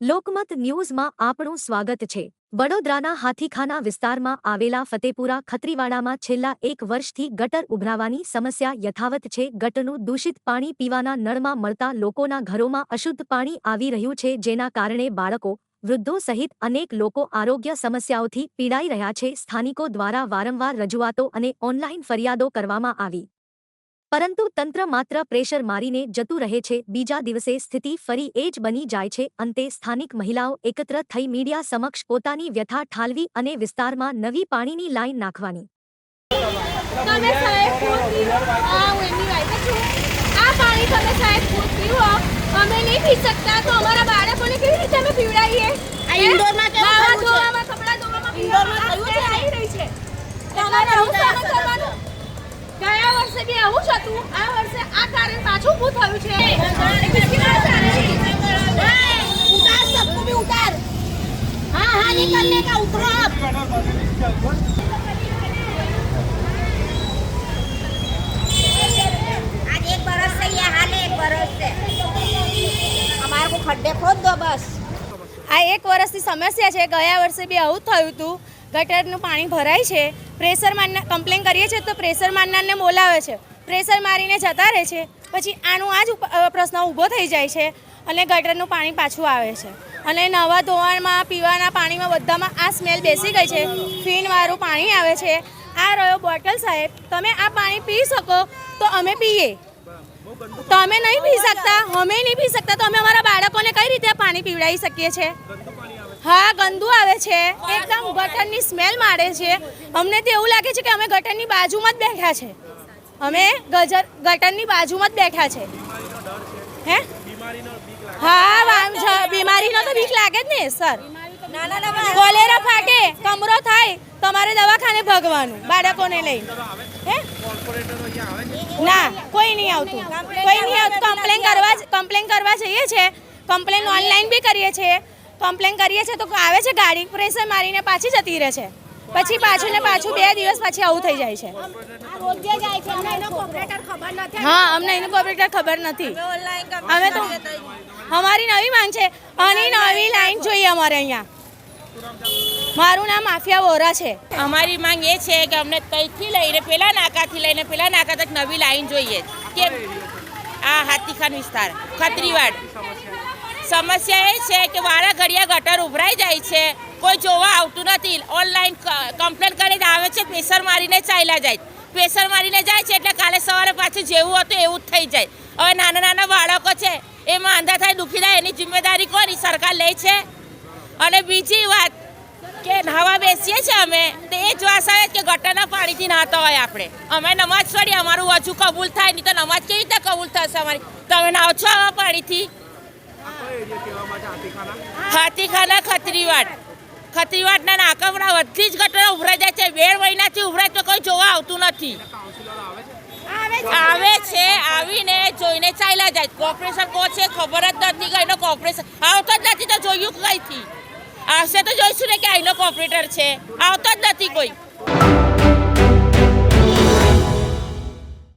લોકમત ન્યૂઝમાં આપનું સ્વાગત છે। વડોદરાના હાથીખાના વિસ્તારમાં આવેલા ફતેપુરા ખત્રીવાડામાં છેલ્લા 1 વર્ષથી ગટર ઉભરાવાની સમસ્યા યથાવત છે। ગટરનું દૂષિત પાણી પીવાના નળમાં મળતા લોકોના ઘરોમાં અશુદ્ધ પાણી આવી રહ્યું છે, જેના કારણે બાળકો, વૃદ્ધો સહિત અનેક લોકો આરોગ્ય સમસ્યાઓથી પીડાઈ રહ્યા છે। સ્થાનિકો દ્વારા વારંવાર રજૂઆતો અને ઓનલાઈન ફરિયાદો કરવામાં આવી, પરંતુ તંત્ર માત્ર પ્રેશર મારીને જતું રહે છે। બીજા દિવસે સ્થિતિ ફરી એ જ બની જાય છે। અંતે સ્થાનિક મહિલાઓ એકત્ર થઈ મીડિયા સમક્ષ પોતાની વ્યથા ઠાલવી અને વિસ્તારમાં નવી પાણીની લાઈન નાખવાની ગયા વર્ષે બી આવું જ હતું। આ વર્ષે આ કારણ પાછું ઊભું થયું છે। उतार सबको भी उतार। हाँ हाँ निकलने का उतरो आप। आज 1 बरस से ये हाल है। 1 बरस से हमारे को खड्डे खोद दो बस। આ 1 વર્ષની સમસ્યા છે। ગયા વર્ષે બી આવું થયું હતું। ગટરનું પાણી ભરાય છે। પ્રેશર મારનાર કમ્પ્લેન કરીએ છીએ તો પ્રેશર મારનારને બોલાવે છે, પ્રેશર મારીને જતા રહે છે। પછી આનું આ જ પ્રશ્ન ઊભો થઈ જાય છે અને ગટરનું પાણી પાછું આવે છે અને નવા ધોવાણમાં, પીવાના પાણીમાં બધામાં આ સ્મેલ બેસી ગઈ છે। ફીણવાળું પાણી આવે છે। આ રહ્યો બોટલ સાહેબ, તમે આ પાણી પી શકો તો અમે પીએ, તમે નહીં પી શકતા, અમે નહીં પી શકતા તો અમે અમારા બાળકોને કઈ રીતે આ પાણી પીવડાવી શકીએ છીએ? हाँ गंदू आवे छे, एकदम गटरनी स्मेल मारे छे। अमने तो एवं लागे छे कि अमे गटरनी बाजुमां ज बैठा छे, अमे गटरनी बाजुमां ज बैठा छे। हे हाँ बीमारीनो तो बीक लागे ज ने सर। कोलेरा फाटे, कमरो थाय, तमारे दवाखाने भगवानुं बाळकोने लईने। हे ना कोई नहीं आवतुं, कोई नहीं आवतुं। कम्प्लेन करवा जईए छे, कम्प्लेन ऑनलाइन भी करीए छे। कम्प्लेन करिए छे तो आवे छे गाड़ी, प्रेशर मारीने पाછી जती રહે છે। પછી પાછું ને પાછું 2 દિવસ પછી આવું થઈ જાય છે। हाँ અમને એનું કોર્પોરેટર ખબર નથી। અમે તો અમારી નવી માંગ છે અને નવી લાઈન જોઈએ અમારે અહીંયા। મારું નામ માફિયા વોરા છે। અમારી માંગ એ છે કે અમને તઈથી લઈને પેલા નાકાથી લઈને પેલા નાકા તક નવી લાઈન જોઈએ કે આ હાથીખાન વિસ્તાર ખત્રીવાડ। समस्या ये है कि वारा घड़िया गटर उभराई जाए छे, कोई जोवा आवतुं नथी। ऑनलाइन कम्प्लेन करे आवे छे, प्रेशर मारीने चाल्या जाए, प्रेशर मारीने जाए छे એટલે કાલે સવારે પાછું જેવું હતું એવું જ થઈ જાય। હવે નાના નાના બાળકો છે એમાં અંધા થાય, દુખી થાય, એની જિમ્મેદારી કોની? સરકાર લે છે। અને બીજી વાત કે નહાવા બેસીએ છીએ અમે તો એ જ વાત આવે કે ગટરના પાણીથી નહાતા હોય આપણે। અમે નમાજ પઢી, અમારું વજુ કબૂલ થાય, નહીં તો નમાજ કેવી રીતે કબૂલ થશે અમારી? તમે નાહો છો આવા પાણીથી? હાથીખાના ખત્રીવાડના નાકામાં બધી જ ગટર ઉભરાઈ જાય છે। 2 મહિનાથી ઉભરાય તો કોઈ જોવા આવતું નથી। આવે છે, આવીને જોઈને ચાલ્યા જાય। કોર્પોરેશન કો છે ખબર જ નથી કે એનો કોર્પોરેશન આવતો જ નથી તો જોયું કઈથી? આવશે તો જોઈશું ને કે અહીંનો કોર્પોરેટર છે, આવતો જ નથી કોઈ।